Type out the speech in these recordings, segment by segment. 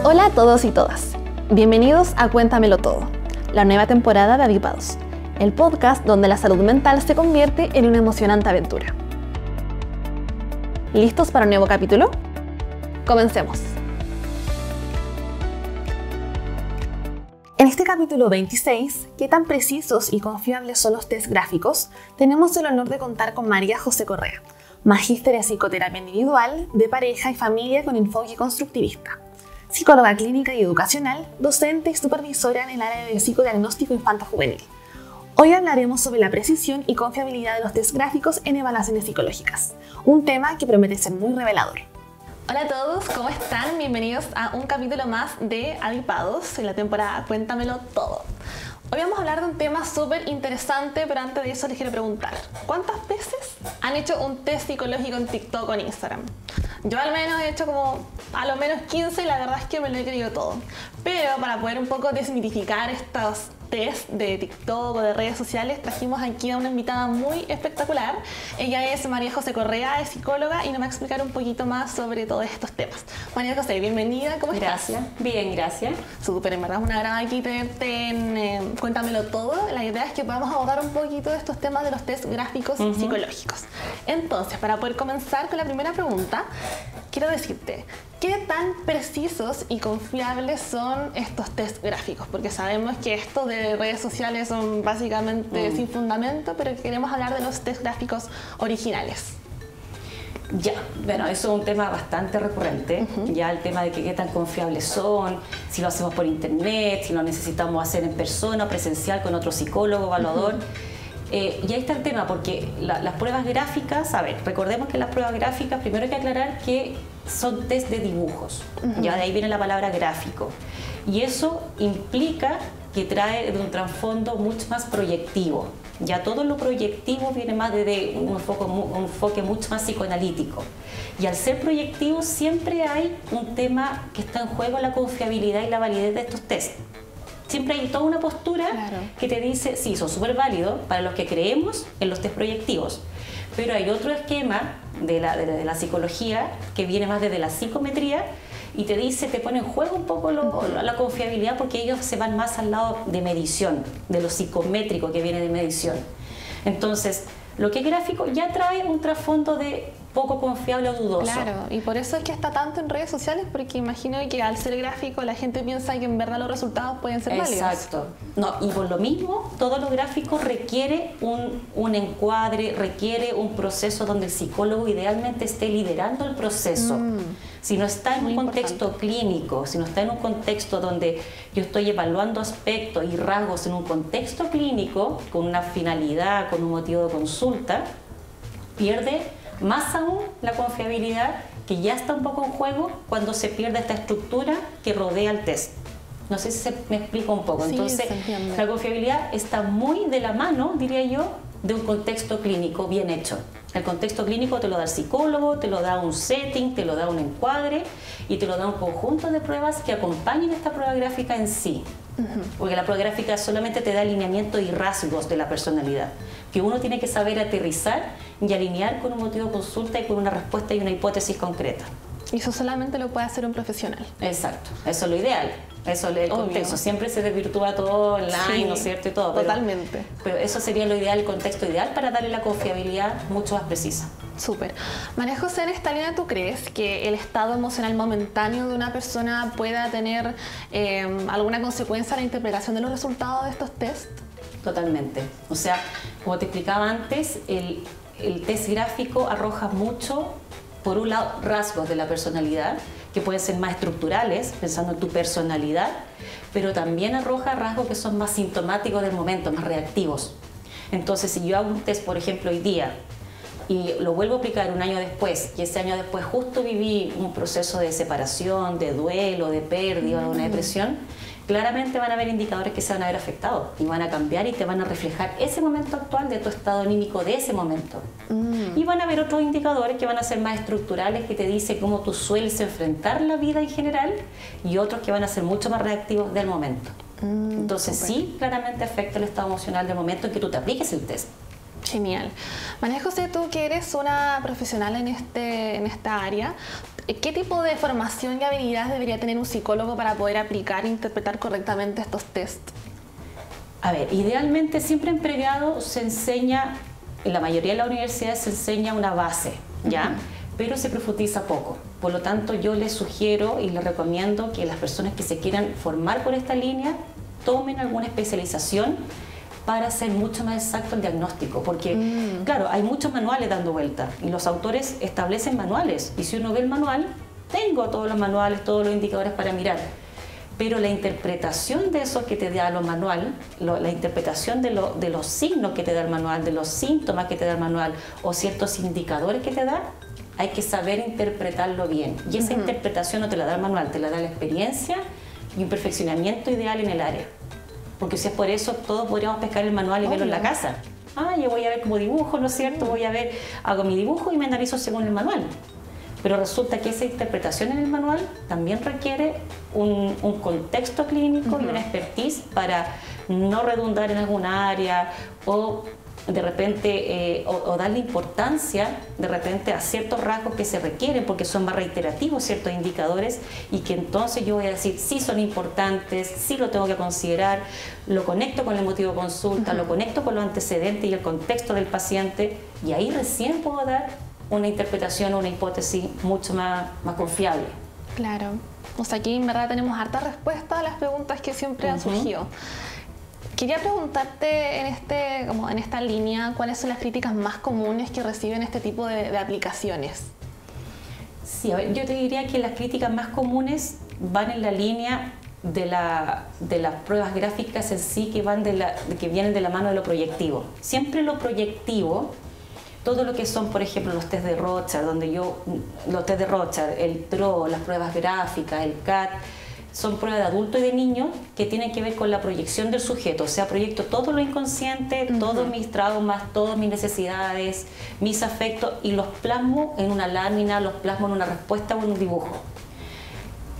Hola a todos y todas. Bienvenidos a Cuéntamelo Todo, la nueva temporada de Adipados, el podcast donde la salud mental se convierte en una emocionante aventura. ¿Listos para un nuevo capítulo? Comencemos. En este capítulo 26, ¿qué tan precisos y confiables son los test gráficos?, tenemos el honor de contar con María José Correa, magíster en psicoterapia individual, de pareja y familia con enfoque constructivista, psicóloga clínica y educacional, docente y supervisora en el área de psicodiagnóstico infanto-juvenil. Hoy hablaremos sobre la precisión y confiabilidad de los test gráficos en evaluaciones psicológicas, un tema que promete ser muy revelador. Hola a todos, ¿cómo están? Bienvenidos a un capítulo más de Adipados en la temporada Cuéntamelo Todo. Hoy vamos a hablar de un tema súper interesante, pero antes de eso les quiero preguntar, ¿cuántas veces han hecho un test psicológico en TikTok o en Instagram? Yo al menos he hecho como a lo menos 15 y la verdad es que me lo he creído todo. Pero para poder un poco desmitificar estos test de TikTok o de redes sociales, trajimos aquí a una invitada muy espectacular. Ella es María José Correa, es psicóloga y nos va a explicar un poquito más sobre todos estos temas. María José, bienvenida, ¿cómo estás? Gracias, bien, gracias. Súper, en verdad es un agrado aquí tenerte en Cuéntamelo Todo. La idea es que podamos abordar un poquito de estos temas de los test gráficos psicológicos. Entonces, para poder comenzar con la primera pregunta, quiero decirte, ¿qué tan precisos y confiables son estos test gráficos? Porque sabemos que estos de redes sociales son básicamente sin fundamento, pero queremos hablar de los test gráficos originales. Ya, bueno, eso es un tema bastante recurrente, ya el tema de que qué tan confiables son, si lo hacemos por internet, si lo necesitamos hacer en persona, presencial con otro psicólogo, evaluador. Y ahí está el tema, porque las pruebas gráficas, a ver, recordemos que las pruebas gráficas, primero hay que aclarar que son test de dibujos, ya de ahí viene la palabra gráfico, y eso implica que trae de un trasfondo mucho más proyectivo. Ya todo lo proyectivo viene más de un enfoque mucho más psicoanalítico. Y al ser proyectivo siempre hay un tema que está en juego, la confiabilidad y la validez de estos tests. Siempre hay toda una postura que te dice, sí, son súper válidos para los que creemos en los test proyectivos, pero hay otro esquema de la psicología que viene más desde la psicometría y te dice, te pone en juego un poco la confiabilidad, porque ellos se van más al lado de medición, de lo psicométrico que viene de medición. Entonces, lo que es gráfico ya trae un trasfondo de poco confiable o dudoso. Claro, y por eso es que está tanto en redes sociales, porque imagino que al ser gráfico la gente piensa que en verdad los resultados pueden ser válidos. Exacto. No, y por lo mismo, todo lo gráfico requiere un encuadre, requiere un proceso donde el psicólogo idealmente esté liderando el proceso. Si no está en un contexto clínico, si no está en un contexto donde yo estoy evaluando aspectos y rasgos en un contexto clínico, con una finalidad, con un motivo de consulta, pierde más aún la confiabilidad, que ya está un poco en juego cuando se pierde esta estructura que rodea el test. No sé si me explico un poco. Sí, entonces, la confiabilidad está muy de la mano, diría yo, de un contexto clínico bien hecho. El contexto clínico te lo da el psicólogo, te lo da un setting, te lo da un encuadre y te lo da un conjunto de pruebas que acompañen esta prueba gráfica en sí. Porque la prueba gráfica solamente te da alineamiento y rasgos de la personalidad, que uno tiene que saber aterrizar y alinear con un motivo de consulta y con una respuesta y una hipótesis concreta. Y eso solamente lo puede hacer un profesional. Exacto, eso es lo ideal. Eso es el contexto. Siempre se desvirtúa todo online, ¿no es cierto? Y todo, totalmente. Pero eso sería lo ideal, el contexto ideal para darle la confiabilidad mucho más precisa. Súper. María José, en esta línea, ¿tú crees que el estado emocional momentáneo de una persona pueda tener alguna consecuencia en la interpretación de los resultados de estos tests? Totalmente. O sea, como te explicaba antes, el test gráfico arroja mucho, por un lado, rasgos de la personalidad, que pueden ser más estructurales, pensando en tu personalidad, pero también arroja rasgos que son más sintomáticos del momento, más reactivos. Entonces, si yo hago un test, por ejemplo, hoy día, y lo vuelvo a aplicar un año después, y ese año después justo viví un proceso de separación, de duelo, de pérdida, de una depresión, claramente van a haber indicadores que se van a ver afectados y van a cambiar y te van a reflejar ese momento actual de tu estado anímico de ese momento. Y van a haber otros indicadores que van a ser más estructurales, que te dicen cómo tú sueles enfrentar la vida en general, y otros que van a ser mucho más reactivos del momento. Entonces sí, claramente afecta el estado emocional del momento en que tú te apliques el test. Genial. María José, tú que eres una profesional en esta área, ¿qué tipo de formación y habilidades debería tener un psicólogo para poder aplicar e interpretar correctamente estos test? A ver, idealmente siempre en pregrado se enseña, en la mayoría de las universidades se enseña una base, ¿ya? Pero se profundiza poco. Por lo tanto, yo les sugiero y les recomiendo que las personas que se quieran formar por esta línea tomen alguna especialización para ser mucho más exacto el diagnóstico, porque claro, hay muchos manuales dando vuelta y los autores establecen manuales, y si uno ve el manual, tengo todos los manuales, todos los indicadores para mirar, pero la interpretación de eso que te da los manual, la interpretación de los signos que te da el manual, de los síntomas que te da el manual o ciertos indicadores que te da, hay que saber interpretarlo bien, y esa interpretación no te la da el manual, te la da la experiencia y un perfeccionamiento ideal en el área. Porque si es por eso, todos podríamos pescar el manual y verlo en la casa. Yo voy a ver cómo dibujo, ¿no es cierto? Voy a ver, hago mi dibujo y me analizo según el manual. Pero resulta que esa interpretación en el manual también requiere un contexto clínico y una expertise para no redundar en alguna área o de repente o darle importancia de repente a ciertos rasgos que se requieren porque son más reiterativos ciertos indicadores, y que entonces yo voy a decir sí son importantes, sí lo tengo que considerar, lo conecto con el motivo de consulta, lo conecto con los antecedentes y el contexto del paciente, y ahí recién puedo dar una interpretación o una hipótesis mucho más confiable. Claro. O sea, aquí en verdad tenemos harta respuesta a las preguntas que siempre han surgido. Quería preguntarte en esta línea, ¿cuáles son las críticas más comunes que reciben este tipo de aplicaciones? Sí, a ver, yo te diría que las críticas más comunes van en la línea de las pruebas gráficas en sí, que vienen de la mano de lo proyectivo. Siempre lo proyectivo, todo lo que son, por ejemplo, los test de Rorschach, el TRO, las pruebas gráficas, el CAT, son pruebas de adultos y de niños que tienen que ver con la proyección del sujeto. O sea, proyecto todo lo inconsciente, todos mis traumas, todas mis necesidades, mis afectos, y los plasmo en una lámina, los plasmo en una respuesta o en un dibujo.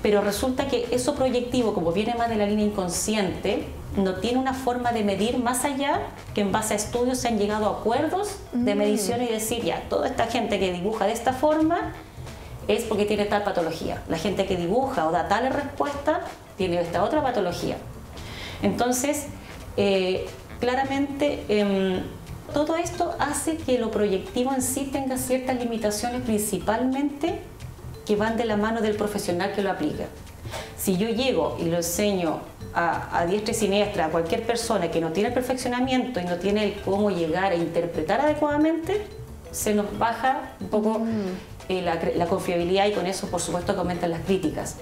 Pero resulta que eso proyectivo, como viene más de la línea inconsciente, no tiene una forma de medir más allá que en base a estudios se han llegado a acuerdos de medición y decir, ya, toda esta gente que dibuja de esta forma es porque tiene tal patología. La gente que dibuja o da tal respuesta tiene esta otra patología. Entonces, claramente, todo esto hace que lo proyectivo en sí tenga ciertas limitaciones, principalmente que van de la mano del profesional que lo aplica. Si yo llego y lo enseño a diestra y siniestra a cualquier persona que no tiene el perfeccionamiento y no tiene el cómo llegar a interpretar adecuadamente, se nos baja un poco la confiabilidad, y con eso por supuesto que aumentan las críticas.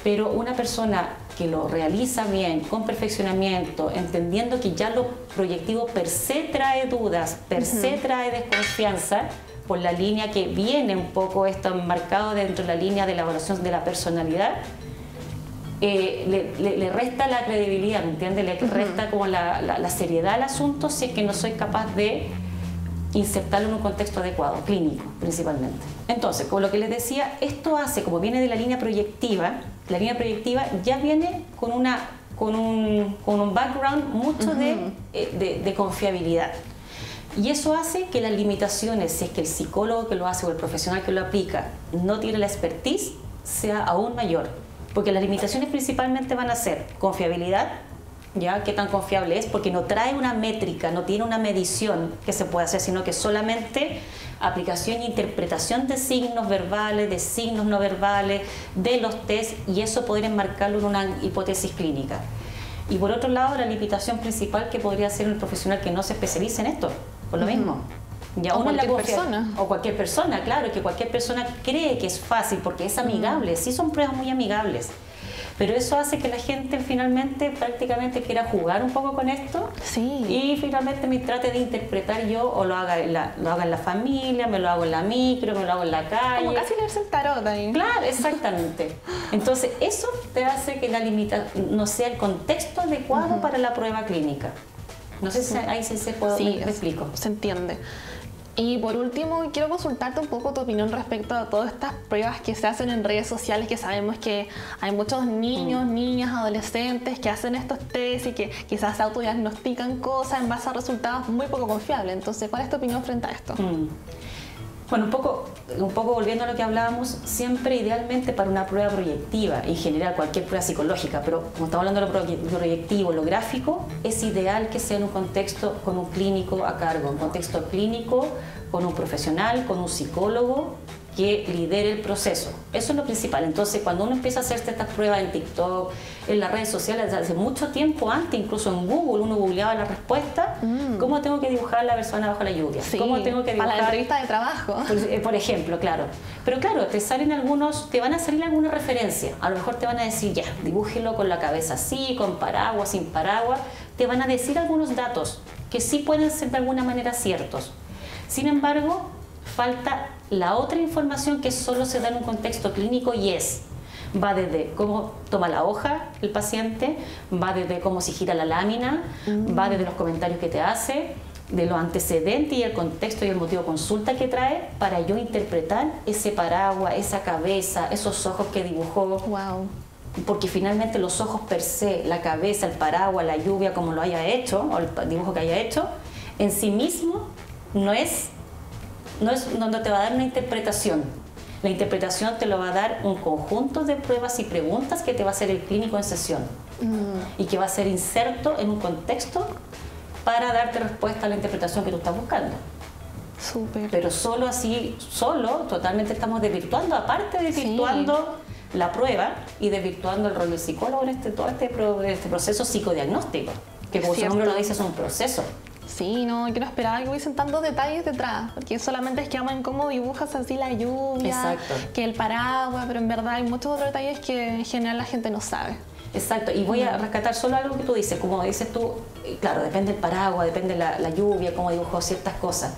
Pero una persona que lo realiza bien, con perfeccionamiento, entendiendo que ya lo proyectivo per se trae dudas, per se trae desconfianza, por la línea que viene un poco esto marcado dentro de la línea de la evaluación de la personalidad, le resta la credibilidad, ¿me entiendes? Le resta como la seriedad al asunto si es que no soy capaz de insertarlo en un contexto adecuado, clínico principalmente. Entonces, como lo que les decía, esto hace, como viene de la línea proyectiva ya viene con un background mucho de confiabilidad. Y eso hace que las limitaciones, si es que el psicólogo que lo hace o el profesional que lo aplica no tiene la expertise, sea aún mayor. Porque las limitaciones principalmente van a ser confiabilidad, ¿ya? ¿Qué tan confiable es? Porque no trae una métrica, no tiene una medición que se pueda hacer, sino que solamente aplicación e interpretación de signos verbales, de signos no verbales, de los test, y eso poder enmarcarlo en una hipótesis clínica. Y por otro lado, la limitación principal que podría ser el profesional que no se especialice en esto, por lo mismo. Ya o cualquier persona. O cualquier persona, claro, que cualquier persona cree que es fácil porque es amigable, sí son pruebas muy amigables. Pero eso hace que la gente finalmente prácticamente quiera jugar un poco con esto, y finalmente me trate de interpretar yo, o lo haga en la familia, me lo hago en la micro, me lo hago en la calle. Como casi leerse el tarot ahí. Claro, exactamente. Entonces eso te hace que no sea el contexto adecuado para la prueba clínica. No sé si ahí se puede, me explico. Se entiende. Y por último, quiero consultarte un poco tu opinión respecto a todas estas pruebas que se hacen en redes sociales, que sabemos que hay muchos niños, niñas, adolescentes que hacen estos test y que quizás se autodiagnostican cosas en base a resultados muy poco confiables. Entonces, ¿cuál es tu opinión frente a esto? Bueno, un poco volviendo a lo que hablábamos, siempre idealmente para una prueba proyectiva, en general cualquier prueba psicológica, pero como estamos hablando de lo proyectivo, lo gráfico, es ideal que sea en un contexto con un clínico a cargo, un contexto clínico con un profesional, con un psicólogo que lidere el proceso. Eso es lo principal. Entonces, cuando uno empieza a hacerse estas pruebas en TikTok, en las redes sociales, desde hace mucho tiempo antes, incluso en Google, uno googleaba la respuesta, ¿cómo tengo que dibujar a la persona bajo la lluvia? Sí, ¿Cómo tengo que dibujar? Para la entrevista de trabajo. Por ejemplo, claro. Pero claro, te van a salir alguna referencia. A lo mejor te van a decir, ya, dibújelo con la cabeza así, con paraguas, sin paraguas. Te van a decir algunos datos que sí pueden ser de alguna manera ciertos. Sin embargo, falta la otra información que solo se da en un contexto clínico y va desde cómo toma la hoja el paciente, va desde cómo se gira la lámina, va desde los comentarios que te hace, de los antecedentes y el contexto y el motivo de consulta que trae para yo interpretar ese paraguas, esa cabeza, esos ojos que dibujó. Wow. Porque finalmente los ojos per se, la cabeza, el paraguas, la lluvia, como lo haya hecho, o el dibujo que haya hecho, en sí mismo no te va a dar una interpretación. La interpretación te lo va a dar un conjunto de pruebas y preguntas que te va a hacer el clínico en sesión y que va a ser inserto en un contexto para darte respuesta a la interpretación que tú estás buscando. Súper. Pero solo así, totalmente estamos desvirtuando, aparte de desvirtuando la prueba y desvirtuando el rol del psicólogo en todo este proceso psicodiagnóstico, que como su nombre lo dice es un proceso. Sí, no, yo no esperaba que hubiesen tantos detalles detrás, porque solamente es que aman cómo dibujas así la lluvia, que el paraguas, pero en verdad hay muchos otros detalles que en general la gente no sabe. Exacto, y voy a rescatar solo algo que tú dices, como dices tú, claro, depende del paraguas, depende la lluvia, cómo dibujó ciertas cosas.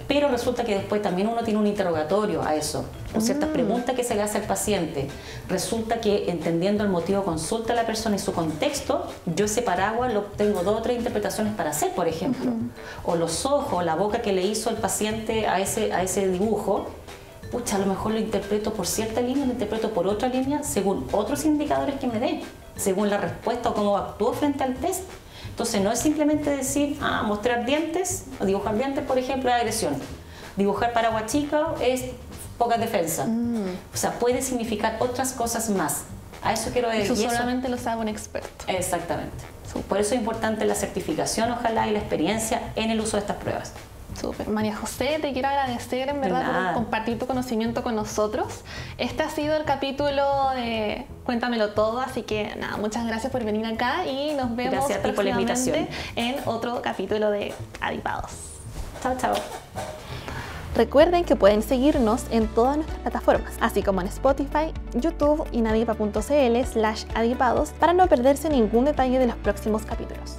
Pero resulta que después también uno tiene un interrogatorio a eso, o ciertas preguntas que se le hace al paciente. Resulta que entendiendo el motivo de consulta de la persona y su contexto, yo ese paraguas tengo 2 o 3 interpretaciones para hacer, por ejemplo. O los ojos, la boca que le hizo el paciente a ese dibujo, pucha, a lo mejor lo interpreto por cierta línea, lo interpreto por otra línea, según otros indicadores que me dé, según la respuesta o cómo actúo frente al test. Entonces no es simplemente decir, mostrar dientes, o dibujar dientes, por ejemplo, es agresión. Dibujar paraguas chica es poca defensa. O sea, puede significar otras cosas más. A eso quiero decir. Eso solamente lo sabe un experto. Exactamente. Por eso es importante la certificación, ojalá, y la experiencia en el uso de estas pruebas. Súper. María José, te quiero agradecer en verdad por compartir tu conocimiento con nosotros. Este ha sido el capítulo de Cuéntamelo Todo, así que nada, muchas gracias por venir acá y nos vemos próximamente en otro capítulo de Adipados. Chao, chao. Recuerden que pueden seguirnos en todas nuestras plataformas, así como en Spotify, YouTube y nadipa.cl/adipados para no perderse ningún detalle de los próximos capítulos.